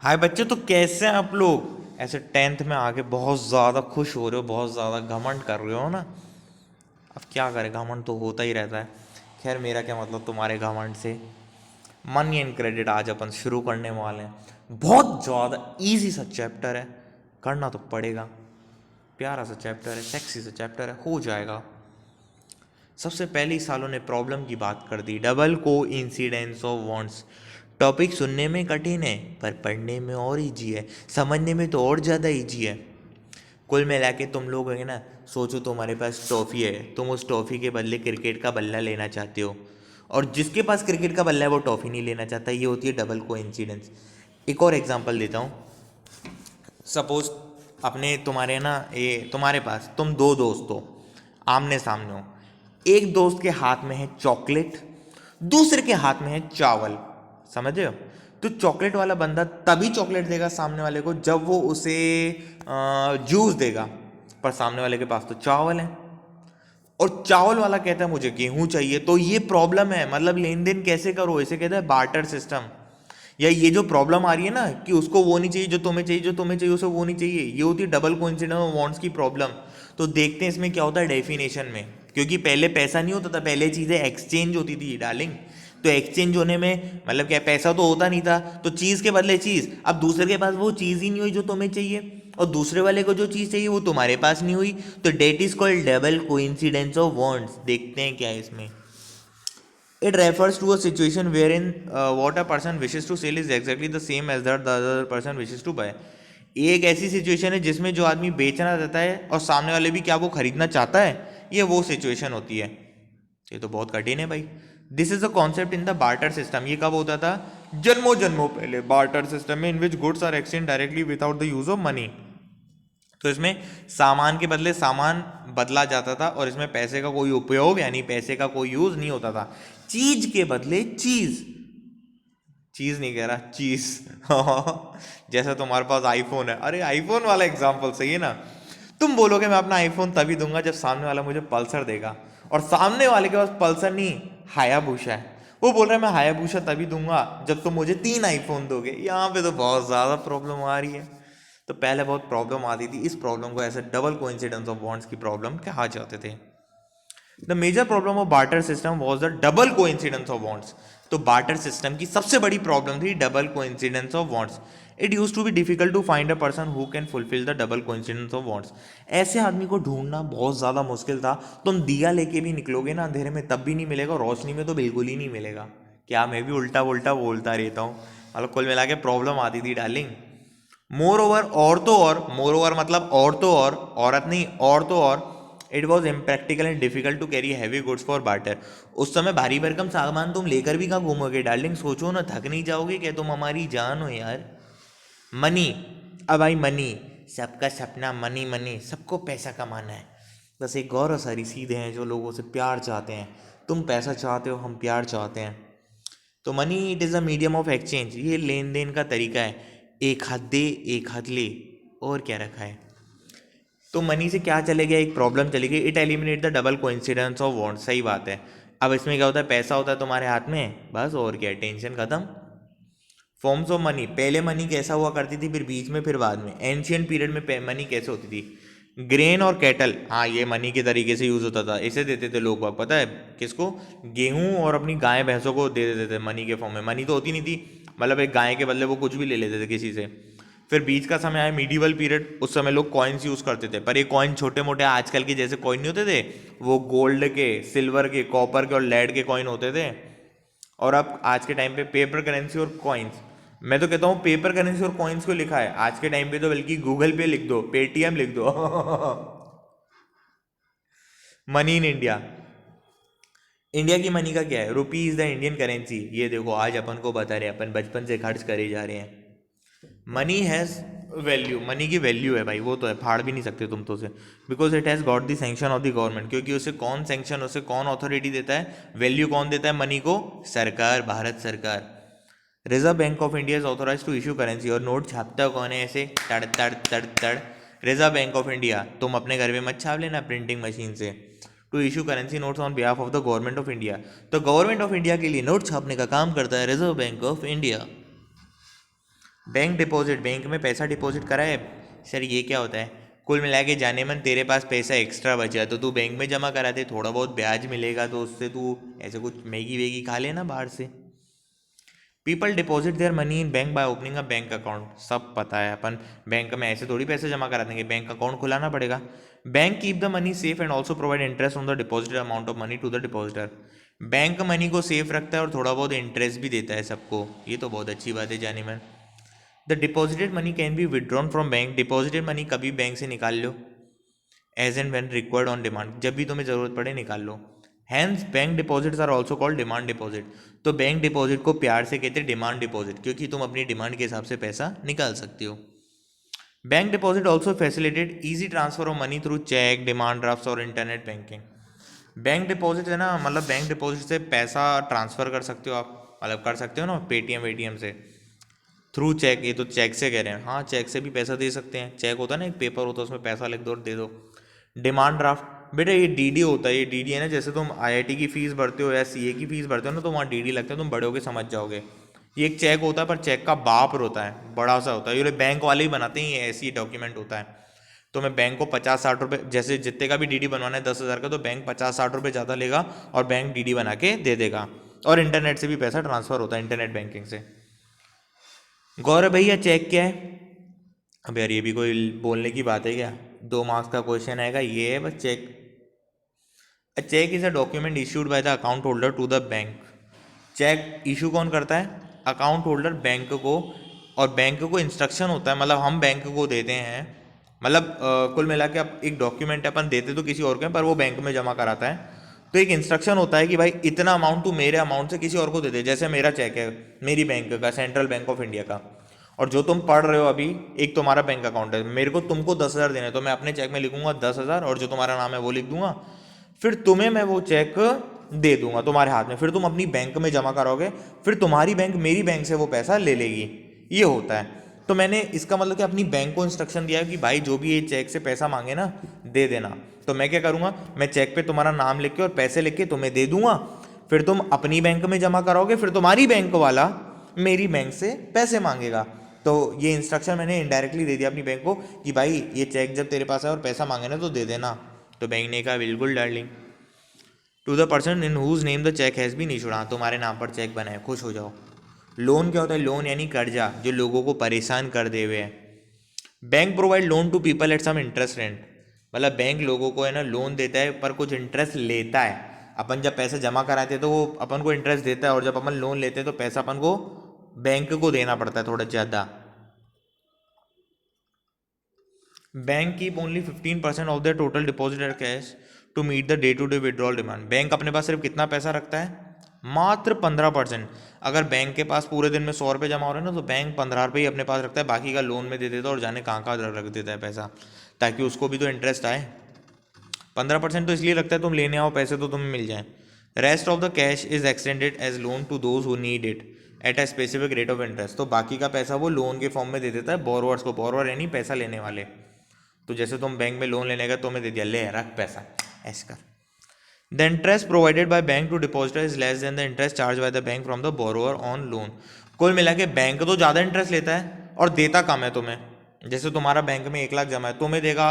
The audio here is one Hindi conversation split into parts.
हाय बच्चे, तो कैसे हैं आप लोग? ऐसे टेंथ में आके बहुत ज़्यादा खुश हो रहे हो, बहुत ज़्यादा घमंड कर रहे हो ना। अब क्या करें, घमंड तो होता ही रहता है। खैर, मेरा क्या मतलब तुम्हारे घमंड से। मनी एंड क्रेडिट आज अपन शुरू करने वाले हैं। बहुत ज़्यादा इजी सा चैप्टर है, करना तो पड़ेगा। प्यारा सा चैप्टर है, सेक्सी सा चैप्टर है, हो जाएगा। सबसे पहले ही सालों ने प्रॉब्लम की बात कर दी, डबल को इंसिडेंस ऑफ वांट्स। टॉपिक सुनने में कठिन है पर पढ़ने में और इजी है, समझने में तो और ज़्यादा इजी है। कुल मिला के तुम लोग है ना, सोचो तुम्हारे पास टॉफ़ी है, तुम उस टॉफ़ी के बदले क्रिकेट का बल्ला लेना चाहते हो, और जिसके पास क्रिकेट का बल्ला है वो टॉफ़ी नहीं लेना चाहता। ये होती है डबल को इंसिडेंस। एक और एग्जांपल देता हूँ। सपोज अपने तुम्हारे ना, ये तुम्हारे पास तुम दो दोस्त हो, आमने सामने हो। एक दोस्त के हाथ में है चॉकलेट, दूसरे के हाथ में है चावल। समझ रहे हो? तो चॉकलेट वाला बंदा तभी चॉकलेट देगा सामने वाले को जब वो उसे जूस देगा, पर सामने वाले के पास तो चावल है। और चावल वाला कहता है मुझे गेहूं चाहिए। तो ये प्रॉब्लम है, मतलब लेन देन कैसे करो, इसे कहते हैं बार्टर सिस्टम। या ये जो प्रॉब्लम आ रही है ना कि उसको वो नहीं चाहिए जो तुम्हें चाहिए, जो तुम्हें चाहिए उसे वो नहीं चाहिए, ये होती है डबल कोइंसिडेंस ऑफ वांट्स की प्रॉब्लम। तो देखते हैं इसमें क्या होता है डेफिनेशन में। क्योंकि पहले पैसा नहीं होता था, पहले चीज़ें एक्सचेंज होती थी डार्लिंग। तो एक्सचेंज होने में मतलब क्या, पैसा तो होता नहीं था, तो चीज़ के बदले चीज़। अब दूसरे के पास वो चीज़ ही नहीं हुई जो तुम्हें चाहिए, और दूसरे वाले को जो चीज़ चाहिए वो तुम्हारे पास नहीं हुई। तो that is called double coincidence of wants. देखते हैं क्या है इसमें। It refers to a situation wherein what a person wishes to sell is exactly the same as that the other person wishes to buy. ये एक ऐसी सिचुएशन है जिसमें जो आदमी बेचना चाहता है और सामने वाले भी क्या वो खरीदना चाहता है, ये वो सिचुएशन होती है। ये तो बहुत कठिन है भाई। This is a concept in the barter system. ये कब होता था? जन्मों जन्मों पहले बार्टर सिस्टम में, in which goods are exchange directly without the use of money. तो इसमें सामान के बदले सामान बदला जाता था, और इसमें पैसे का कोई उपयोग यानी पैसे का कोई यूज नहीं होता था। चीज के बदले चीज, चीज नहीं कह रहा, चीज। जैसा तुम्हारे पास आईफोन है, अरे आईफोन वाला एग्जांपल सही है ना। तुम बोलोगे मैं अपना आईफोन तभी दूंगा जब सामने वाला मुझे पल्सर देगा, और सामने वाले के पास पल्सर नहीं, हायाबूशा है। वो बोल रहा है मैं हायाबूशा तभी दूंगा जब तुम मुझे 3 आईफोन दोगे। यहाँ पे तो बहुत ज्यादा प्रॉब्लम आ रही है। तो पहले बहुत प्रॉब्लम आती थी, इस प्रॉब्लम को ऐसे डबल कोइंसिडेंस ऑफ बॉन्ड्स की प्रॉब्लम कहा जाते थे। The major problem of barter system was the double coincidence of bonds. तो बार्टर सिस्टम की सबसे बड़ी प्रॉब्लम थी double coincidence of bonds. It use to be difficult to find a person who can fulfil the double coincidence of bonds. ऐसे आदमी को ढूंढना बहुत ज़्यादा मुश्किल था। तुम दिया लेके भी निकलोगे ना अंधेरे में तब भी नहीं मिलेगा, रोशनी में तो बिल्कुल ही नहीं मिलेगा। क्या मैं भी उल्टा उल्टा बोलता रहता हूँ? मतलब कुल मिला के प्रॉब्लम आती थी डार्लिंग। मोर ओवर, और तो और, मोर ओवर मतलब और तो और, औरत नहीं और तो और, it was impractical and difficult to carry heavy goods for barter. उस समय भारी भरकम सामान तुम लेकर भी कहाँ घूमोगे डार्लिंग? सोचो ना, थक नहीं जाओगे क्या? तुम हमारी जान हो यार। मनी, अब भाई मनी, सबका सपना मनी, मनी सबको पैसा कमाना है। बस एक गौर और सारी सीधे हैं जो लोगों से प्यार चाहते हैं। तुम पैसा चाहते हो, हम प्यार चाहते हैं। तो money it is a medium of exchange, ये लेन देन का तरीका है। एक हाथ दे एक हाथ ले, और क्या रखा है। तो मनी से क्या चले गया, एक प्रॉब्लम चली गई। It eliminate the double coincidence of want. सही बात है। अब इसमें क्या होता है, पैसा होता है तुम्हारे हाथ में, बस और क्या, टेंशन खत्म। फॉर्म्स ऑफ मनी, पहले मनी कैसा हुआ करती थी, फिर बीच में, फिर बाद में। एंशियंट पीरियड में मनी कैसे होती थी? ग्रेन और कैटल, हाँ ये मनी के तरीके से यूज होता था। इसे देते थे लोग, पता है किसको? गेहूं और अपनी गाय भैंसों को दे देते थे मनी के फॉर्म में। मनी तो होती नहीं थी, मतलब एक गाय के बदले वो कुछ भी ले लेते थे किसी से। फिर बीच का समय आया मीडिवल पीरियड, उस समय लोग कॉइन्स यूज करते थे, पर ये कॉइन छोटे मोटे आजकल के जैसे कॉइन नहीं होते थे, वो गोल्ड के, सिल्वर के, कॉपर के और लेड के कॉइन होते थे। और अब आज के टाइम पे पेपर करेंसी और कॉइन्स। मैं तो कहता हूँ पेपर करेंसी और कॉइन्स को लिखा है आज के टाइम पे, तो बल्कि गूगल पे लिख दो, पेटीएम लिख दो। मनी इन इंडिया, इंडिया की मनी का क्या है? रुपी इज द इंडियन करेंसी। ये देखो आज अपन को बता रहे हैं, अपन बचपन से खर्च करे जा रहे हैं। मनी हैज़ वैल्यू, मनी की वैल्यू है भाई, वो तो है, फाड़ भी नहीं सकते तुम तो उसे। Because it has got the sanction of the government, क्योंकि उसे कौन सैंक्शन, उसे कौन अथॉरिटी देता है, वैल्यू कौन देता है मनी को? सरकार, भारत सरकार। Reserve bank of India is authorise to issue currency. और नोट छापता कौन है ऐसे तड़ तड़ तड़ तड़? Reserve bank of India. तुम अपने घर में मत छाप लेना प्रिंटिंग मशीन से। To issue currency notes on behalf of the government of India. तो गवर्नमेंट ऑफ इंडिया के लिए नोट छापने का काम करता है reserve bank of India. Bank deposit, bank में पैसा डिपॉजिट करा है। सर ये क्या होता है? कुल मिला के जाने मन तेरे पास पैसा एक्स्ट्रा बचा तो तू बैंक में जमा करा दे, थोड़ा बहुत ब्याज मिलेगा तो उससे तू ऐसे कुछ मैगी वैगी खा लेना बाहर से। People deposit their money in bank by opening a bank account, सब पता है अपन बैंक में ऐसे थोड़ी पैसे जमा करा देंगे, बैंक अकाउंट खुलाना पड़ेगा। Bank keep the money safe and also provide interest on the deposited amount of money to the depositor. Bank money को सेफ रखता है और थोड़ा बहुत इंटरेस्ट भी देता है सबको, ये तो बहुत अच्छी बात है जाने मन। The deposited money can be withdrawn from bank, deposited money कभी बैंक से निकाल लो। As and when required on demand, जब भी तुम्हें ज़रूरत पड़े निकाल लो। Hence bank deposits are also called demand deposit, तो बैंक डिपॉजिट को प्यार से कहते हैं डिमांड डिपॉजिट, क्योंकि तुम अपनी डिमांड के हिसाब से पैसा निकाल सकते हो। Bank deposit also facilitate easy transfer of money through cheque, demand draft और इंटरनेट बैंकिंग। बैंक डिपॉजिट है ना, मतलब बैंक डिपॉजिट से पैसा ट्रांसफ़र कर सकते हो आप, मतलब कर सकते हो ना पेटीएम वेटीएम से, थ्रू चेक, ये तो चेक से कह रहे हैं, हाँ चेक से भी पैसा दे सकते हैं। चेक होता है ना, एक पेपर होता है उसमें पैसा लिख दो और दे दो। डिमांड ड्राफ्ट बेटा ये डीडी होता है, ये डीडी है ना, जैसे तुम आईआईटी की फीस भरते हो या सीए की फीस भरते हो ना, तो वहाँ डीडी लगता है, तुम बड़े होके समझ जाओगे। ये एक चेक होता है, पर चेक का बाप होता है, बड़ा सा होता है, ये बैंक वाले ही बनाते हैं, ये ऐसी डॉक्यूमेंट होता है। तो मैं बैंक को 50-60 रुपये, जैसे जितने का भी डीडी बनवाना है 10,000 का, तो बैंक 50-60 रुपये ज़्यादा लेगा और बैंक डीडी बना के दे देगा। और इंटरनेट से भी पैसा ट्रांसफ़र होता है, इंटरनेट बैंकिंग से। गौरव भैया चेक क्या है? अब यार ये भी कोई बोलने की बात है क्या? 2 मार्क्स का क्वेश्चन आएगा, ये है बस cheque. A cheque is a document issued by the account holder to the bank. Cheque issue कौन करता है? अकाउंट होल्डर बैंक को, और बैंक को इंस्ट्रक्शन होता है, मतलब हम बैंक को देते हैं, मतलब कुल मिला के अब एक डॉक्यूमेंट अपन देते तो किसी और को हैं, पर वो बैंक में जमा कराता है। तो एक इंस्ट्रक्शन होता है कि भाई इतना अमाउंट तू मेरे अमाउंट से किसी और को दे दे, जैसे मेरा चेक है मेरी बैंक का, सेंट्रल बैंक ऑफ इंडिया का, और जो तुम पढ़ रहे हो अभी, एक तुम्हारा बैंक अकाउंट है, मेरे को तुमको 10,000 देने, तो मैं अपने चेक में लिखूंगा 10,000 और जो तुम्हारा नाम है वो लिख दूंगा, फिर तुम्हें मैं वो चेक दे दूंगा तुम्हारे हाथ में, फिर तुम अपनी बैंक में जमा कराओगे, फिर तुम्हारी बैंक मेरी बैंक से वो पैसा ले लेगी, ये होता है। तो मैंने इसका मतलब कि अपनी बैंक को इंस्ट्रक्शन दिया कि भाई जो भी ये चेक से पैसा मांगे ना दे देना। तो मैं क्या करूँगा, मैं चेक पे तुम्हारा नाम लिख के और पैसे लिख के तुम्हें दे दूंगा, फिर तुम अपनी बैंक में जमा कराओगे, फिर तुम्हारी बैंक वाला मेरी बैंक से पैसे मांगेगा। तो ये इंस्ट्रक्शन मैंने इनडायरेक्टली दे दिया अपनी बैंक को कि भाई ये चेक जब तेरे पास है और पैसा मांगे ना तो दे देना। तो बैंक ने कहा बिल्कुल darling. To the person in whose name the cheque has been issued, हाँ तुम्हारे नाम पर चेक बना है, खुश हो जाओ। लोन क्या होता है? लोन यानी कर्जा, जो लोगों को परेशान कर दे हुए हैं। Bank provide loan to people at some interest rent, मतलब बैंक लोगों को है ना लोन देता है पर कुछ इंटरेस्ट लेता है। अपन जब पैसे जमा कराते हैं तो वो अपन को इंटरेस्ट देता है, और जब अपन लोन लेते हैं तो पैसा अपन को बैंक को देना पड़ता है थोड़ा ज़्यादा। Bank keep only 15% of the total deposited cash to meet the day to day withdrawal demand. Bank अपने पास सिर्फ कितना पैसा रखता है? मात्र 15%। अगर बैंक के पास पूरे दिन में 100 रुपये जमा हो रहे हैं ना, तो बैंक 15 रुपये ही अपने पास रखता है, बाकी का लोन में दे देता है और जाने कहाँ कहाँ रख देता है पैसा, ताकि उसको भी तो इंटरेस्ट आए। 15% तो इसलिए लगता है तुम लेने आओ पैसे तो तुम्हें मिल जाए। Rest of the cash is extended as loan to those who need it at a specific rate of interest, तो बाकी का पैसा वो लोन के फॉर्म में दे देता है बोरोवर्स को, बोरोवर यानी पैसा लेने वाले। तो जैसे तुम बैंक में लोन लेने का, तुम्हें दे दिया, ले रख पैसा, ऐसे कर। The interest provided by bank to depositor is less than the interest charge by the bank from the borrower on loan. कुल मिला के बैंक तो ज़्यादा इंटरेस्ट लेता है और देता कम है तुम्हें। जैसे तुम्हारा बैंक में 1 लाख जमा है, तुम्हें देगा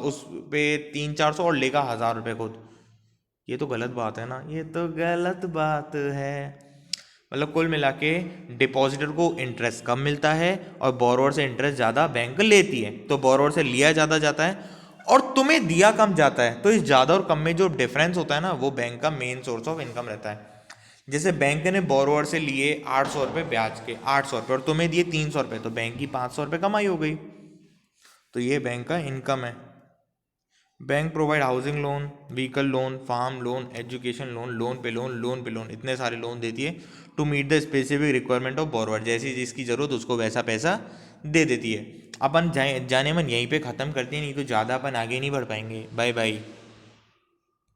उस पे 300-400 और लेगा 1,000 रुपये खुद। ये तो गलत बात है ना, ये तो गलत बात है। मतलब कुल मिला के डिपॉजिटर को इंटरेस्ट कम मिलता है और बोरोवर से इंटरेस्ट ज़्यादा बैंक लेती है, तो बोरोवर से लिया ज़्यादा जाता है और तुम्हें दिया कम जाता है। तो इस ज़्यादा और कम में जो डिफरेंस होता है ना, वो बैंक का मेन सोर्स ऑफ इनकम रहता है। जैसे बैंक ने बोरोवर से लिए 800 रुपये ब्याज के, 800 रुपये, और तुम्हें दिए 300 रुपये, तो बैंक की 500 रुपये कमाई हो गई। तो ये बैंक का इनकम है। Bank provide housing loan, vehicle loan, farm loan, education loan, loan पे लोन, लोन पे लोन, इतने सारे लोन देती है to meet the specific requirement of borrower, जैसी जिसकी ज़रूरत उसको वैसा पैसा दे देती है। अपन जाने मन यहीं पे ख़त्म करते हैं, नहीं तो ज़्यादा अपन आगे नहीं बढ़ पाएंगे। Bye bye.